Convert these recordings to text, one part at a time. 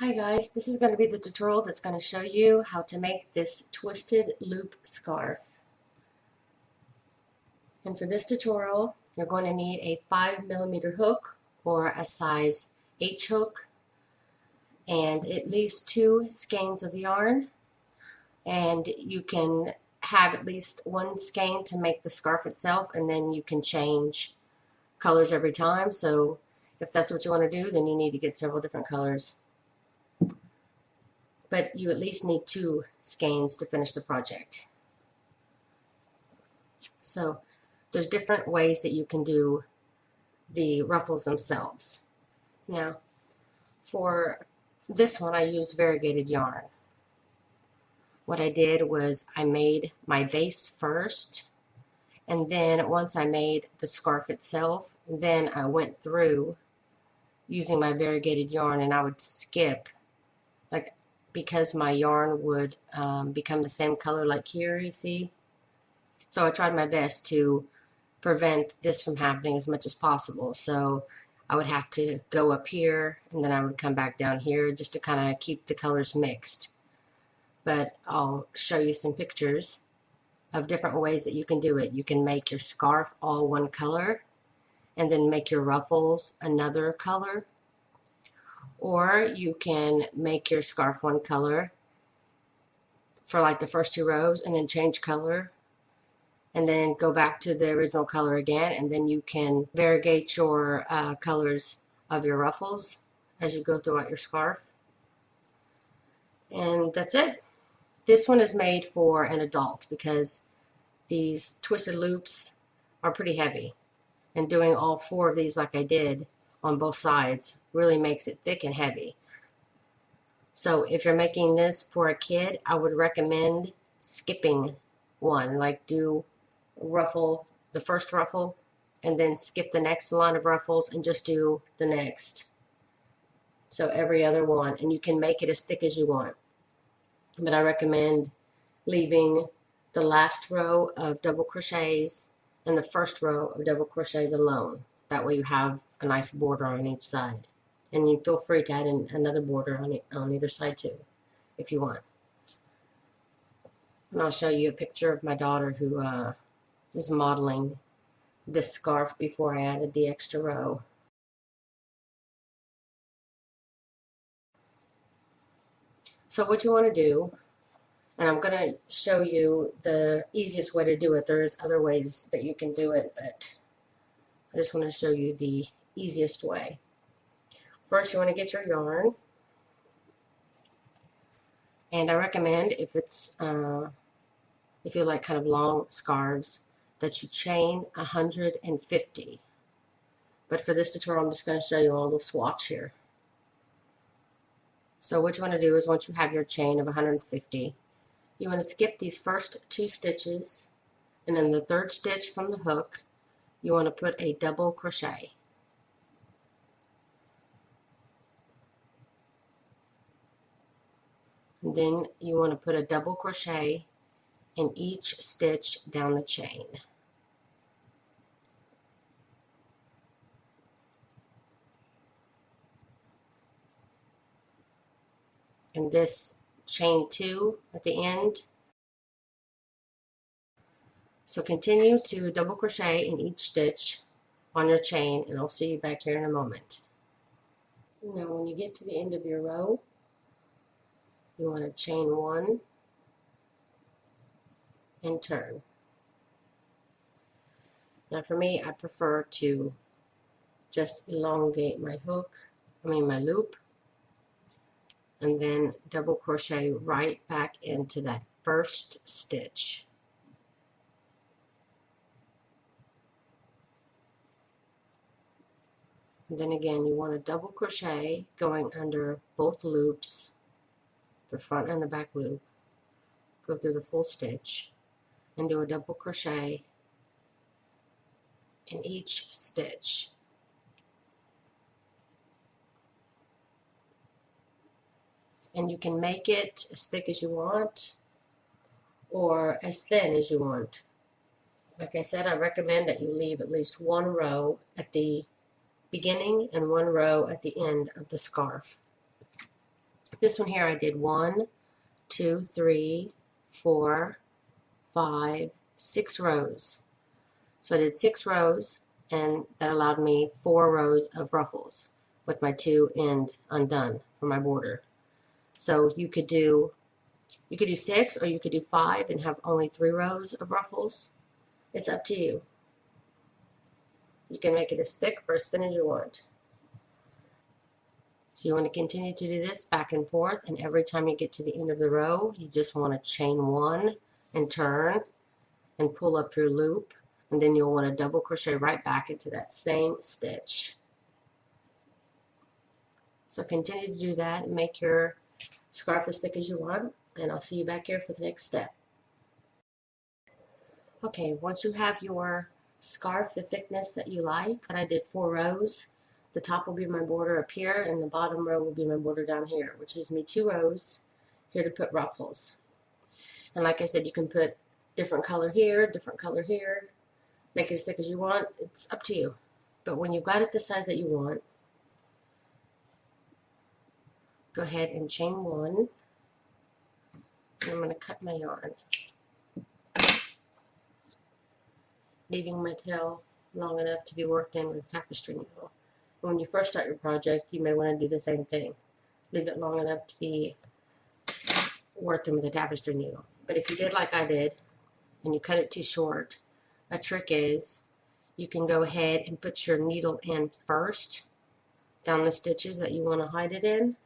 Hi guys, this is going to be the tutorial that's going to show you how to make this twisted loop scarf. And for this tutorial, you're going to need a 5mm hook or a size H hook and at least 2 skeins of yarn. And you can have at least 1 skein to make the scarf itself, and then you can change colors every time. So if that's what you want to do, then you need to get several different colors. But you at least need 2 skeins to finish the project. So there's different ways that you can do the ruffles themselves. Now, for this one, I used variegated yarn. What I did was I made my base first, and then once I made the scarf itself, then I went through using my variegated yarn, and I would skip, like, because my yarn would become the same color like here, you see. So I tried my best to prevent this from happening as much as possible. So I would have to go up here, and then I would come back down here just to kind of keep the colors mixed. But I'll show you some pictures of different ways that you can do it. You can make your scarf all one color and then make your ruffles another color. Or you can make your scarf one color for like the first 2 rows and then change color and then go back to the original color again, and then you can variegate your colors of your ruffles as you go throughout your scarf. And that's it. This one is made for an adult because these twisted loops are pretty heavy, and doing all 4 of these like I did on both sides really makes it thick and heavy. So if you're making this for a kid, I would recommend skipping one, like do ruffle, the first ruffle, and then skip the next line of ruffles and just do the next. So every other one, and you can make it as thick as you want. But I recommend leaving the last row of double crochets and the first row of double crochets alone. That way you have a nice border on each side. And you feel free to add in another border on either side too, if you want. And I'll show you a picture of my daughter who is modeling this scarf before I added the extra row. So what you want to do, and I'm going to show you the easiest way to do it. There's other ways that you can do it, but I just want to show you the easiest way. First, you want to get your yarn, and I recommend if you like kind of long scarves that you chain 150. But for this tutorial, I'm just going to show you a little swatch here. So what you want to do is once you have your chain of 150, you want to skip these first 2 stitches, and then the 3rd stitch from the hook, you want to put a double crochet. And then you want to put a double crochet in each stitch down the chain. And this chain 2 at the end. So continue to double crochet in each stitch on your chain, and I'll see you back here in a moment. Now when you get to the end of your row, you want to chain 1 and turn. Now for me, I prefer to just elongate my my loop, and then double crochet right back into that first stitch. And then again, you want to double crochet going under both loops, the front and the back loop. Go through the full stitch and do a double crochet in each stitch. And you can make it as thick as you want or as thin as you want. Like I said, I recommend that you leave at least 1 row at the beginning and 1 row at the end of the scarf. This one here I did 1, 2, 3, 4, 5, 6 rows. So I did 6 rows, and that allowed me 4 rows of ruffles with my 2 end undone for my border. So you could do 6, or you could do 5 and have only 3 rows of ruffles. It's up to you. You can make it as thick or as thin as you want. So you want to continue to do this back and forth, and every time you get to the end of the row, you just want to chain 1 and turn and pull up your loop, and then you'll want to double crochet right back into that same stitch. So continue to do that and make your scarf as thick as you want, and I'll see you back here for the next step. Okay, once you have your scarf the thickness that you like, and I did 4 rows, the top will be my border up here, and the bottom row will be my border down here, which gives me 2 rows here to put ruffles. And like I said, you can put different color here, make it as thick as you want. It's up to you. But when you've got it the size that you want, go ahead and chain 1. And I'm going to cut my yarn, leaving my tail long enough to be worked in with a tapestry needle. When you first start your project, you may want to do the same thing. Leave it long enough to be worked in with a tapestry needle. But if you did like I did, and you cut it too short, a trick is you can go ahead and put your needle in first, down the stitches that you want to hide it in,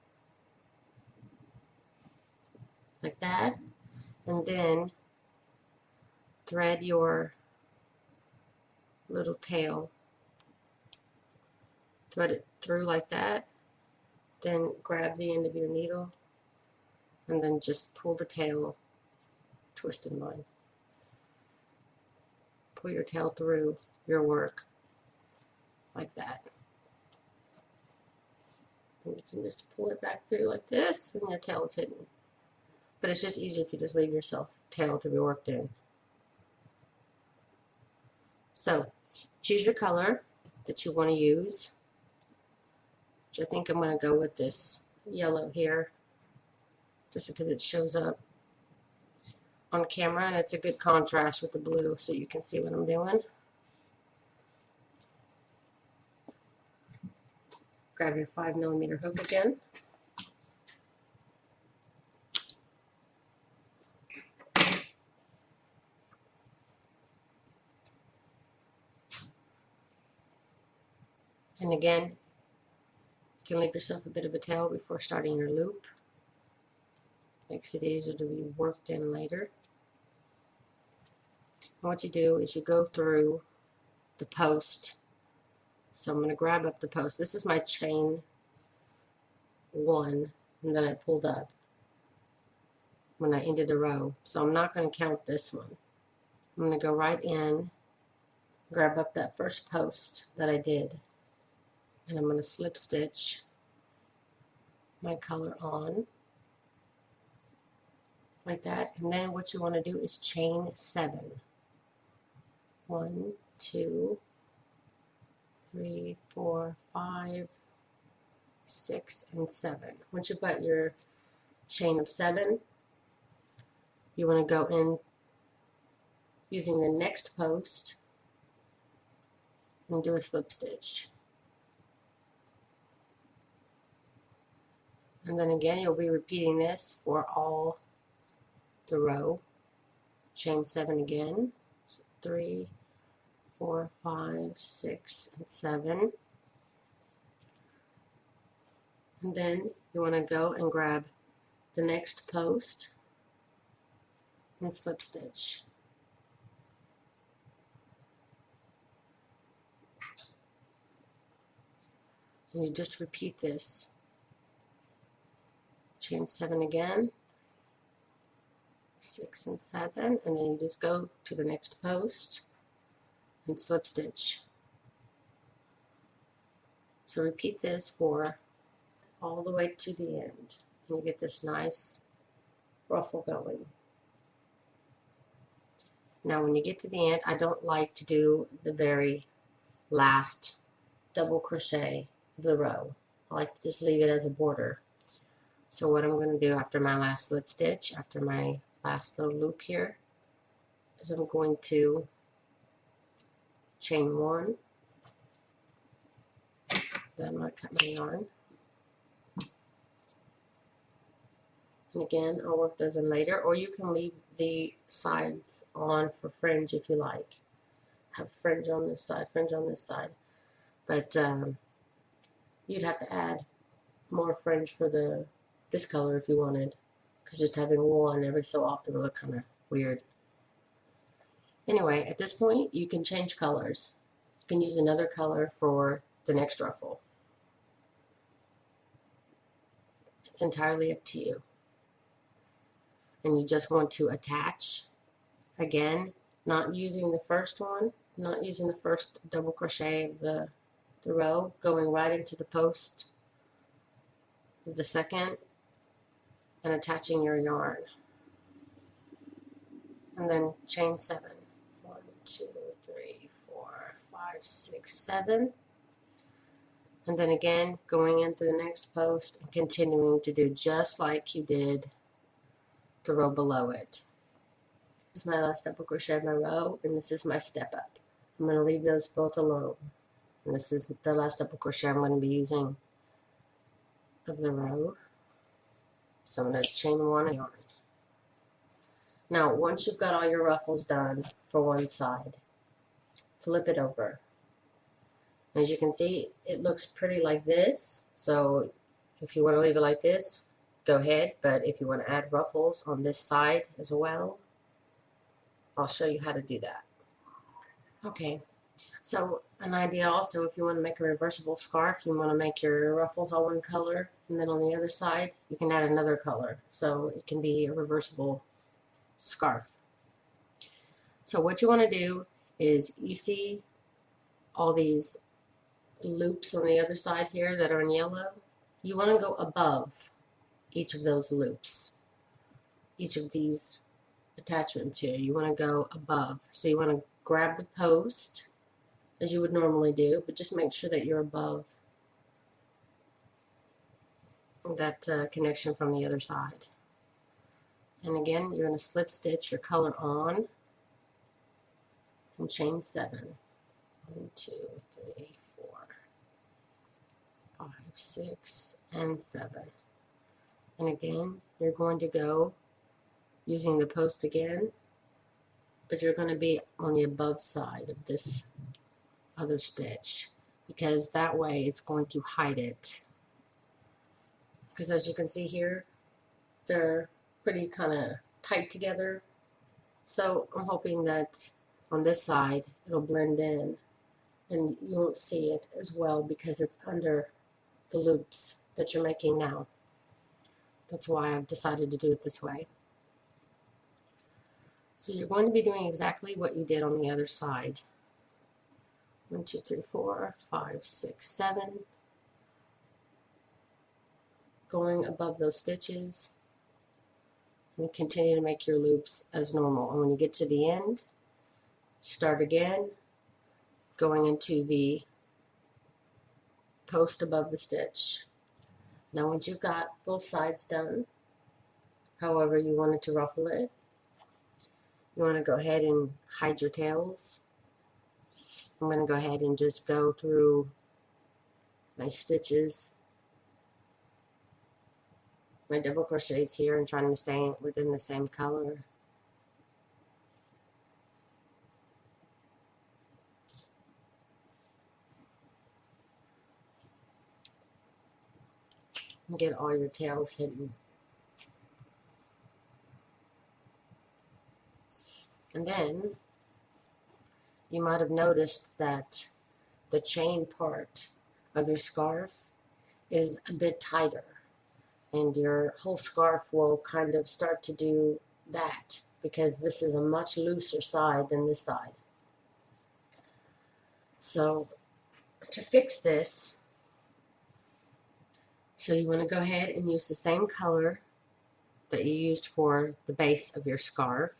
like that, and then thread your little tail, thread it through like that, then grab the end of your needle, and then just pull the tail, twist and bind. Pull your tail through your work, like that. And you can just pull it back through like this when your tail is hidden. But it's just easier if you just leave yourself tail to be worked in. So, choose your color that you want to use. Which I think I'm going to go with this yellow here, just because it shows up on camera and it's a good contrast with the blue, so you can see what I'm doing. Grab your 5mm hook again. And again, you can leave yourself a bit of a tail before starting your loop. Makes it easier to be worked in later. And what you do is you go through the post. So I'm going to grab up the post. This is my chain 1, and then I pulled up when I ended the row. So I'm not going to count this one. I'm going to go right in, grab up that first post that I did, and I'm going to slip stitch my color on like that. And then what you want to do is chain 7. 1, 2, 3, 4, 5, 6, and 7. Once you've got your chain of 7, you want to go in using the next post and do a slip stitch. And then again, you'll be repeating this for all the row. Chain 7 again. 3, 4, 5, 6, and 7. And then you want to go and grab the next post and slip stitch. And you just repeat this. Chain 7 again, 6 and 7, and then you just go to the next post and slip stitch. So repeat this for all the way to the end, and you get this nice ruffle going. Now when you get to the end, I don't like to do the very last double crochet of the row. I like to just leave it as a border. So what I'm going to do after my last slip stitch, after my last little loop here, is I'm going to chain 1, then I'm going to cut my yarn. And again, I'll work those in later, or you can leave the sides on for fringe if you like. Have fringe on this side, fringe on this side. But you'd have to add more fringe for this color if you wanted, because just having one every so often would look kind of weird. Anyway, at this point, you can change colors. You can use another color for the next ruffle. It's entirely up to you. And you just want to attach, again, not using the first one, not using the first double crochet of the row, going right into the post of the second and attaching your yarn. And then chain 7. 1, 2, 3, 4, 5, 6, 7. And then again, going into the next post and continuing to do just like you did the row below it. This is my last double crochet of my row, and this is my step up. I'm going to leave those both alone. And this is the last double crochet I'm going to be using of the row. So I'm going to chain 1 yarn. Now, once you've got all your ruffles done for one side, flip it over. As you can see, it looks pretty like this. So if you want to leave it like this, go ahead. But if you want to add ruffles on this side as well, I'll show you how to do that. Okay, so an idea also, if you want to make a reversible scarf, you want to make your ruffles all one color, and then on the other side, you can add another color. So it can be a reversible scarf. So what you want to do is, you see all these loops on the other side here that are in yellow? You want to go above each of those loops, each of these attachments here. You want to go above. So you want to grab the post as you would normally do, but just make sure that you're above that connection from the other side. And again, you're going to slip stitch your color on and chain 7. 1, 2, 3, 4, 5, 6, and 7. And again, you're going to go using the post again, but you're going to be on the above side of this other stitch, because that way it's going to hide it. Because as you can see here, they're pretty kind of tight together. So I'm hoping that on this side it'll blend in and you won't see it as well because it's under the loops that you're making now. That's why I've decided to do it this way. So you're going to be doing exactly what you did on the other side. 1, 2, 3, 4, 5, 6, 7. Going above those stitches and continue to make your loops as normal. And when you get to the end, start again, going into the post above the stitch. Now once you've got both sides done, however you wanted to ruffle it, you want to go ahead and hide your tails. I'm going to go ahead and just go through my stitches, my double crochets here, and trying to stay within the same color. And get all your tails hidden. And then you might have noticed that the chain part of your scarf is a bit tighter, and your whole scarf will kind of start to do that because this is a much looser side than this side. So to fix this, so you want to go ahead and use the same color that you used for the base of your scarf.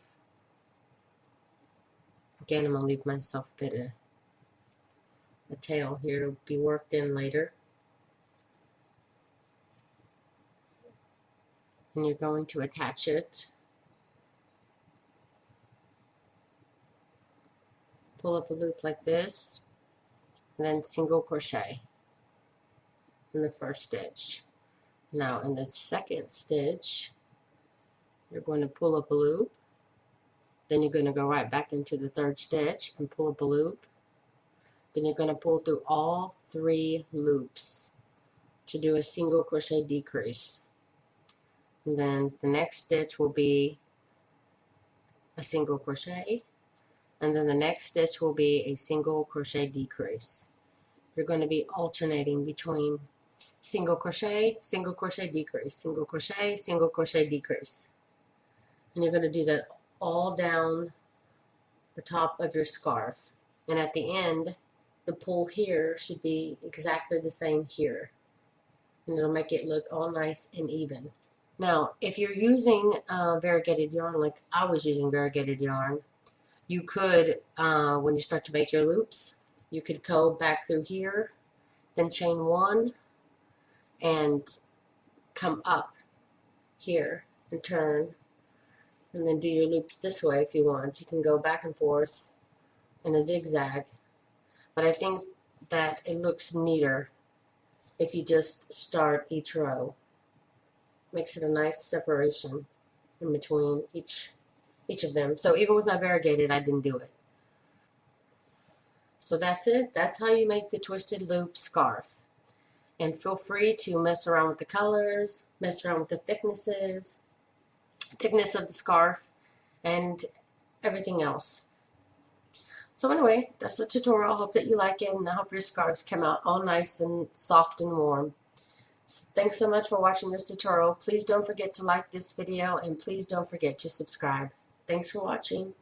Again, I'm going to leave myself a bit of a tail here to be worked in later. and you're going to attach it. Pull up a loop like this, and then single crochet in the first stitch. Now in the second stitch, you're going to pull up a loop, then you're going to go right back into the third stitch and pull up a loop. Then you're going to pull through all 3 loops to do a single crochet decrease. And then the next stitch will be a single crochet, and then the next stitch will be a single crochet decrease. You're going to be alternating between single crochet, decrease, single crochet, decrease. And you're going to do that all down the top of your scarf. And at the end, the pull here should be exactly the same here. And it'll make it look all nice and even. Now, if you're using variegated yarn, like I was using variegated yarn, you could, when you start to make your loops, you could go back through here, then chain 1, and come up here and turn, and then do your loops this way if you want. You can go back and forth in a zigzag, but I think that it looks neater if you just start each row. Makes it a nice separation in between each of them. So even with my variegated, I didn't do it. So that's it. That's how you make the twisted loop scarf. And feel free to mess around with the colors, mess around with the thickness of the scarf, and everything else. So anyway, that's the tutorial. I hope that you like it, and I hope your scarves come out all nice and soft and warm. Thanks so much for watching this tutorial. Please don't forget to like this video, and please don't forget to subscribe. Thanks for watching.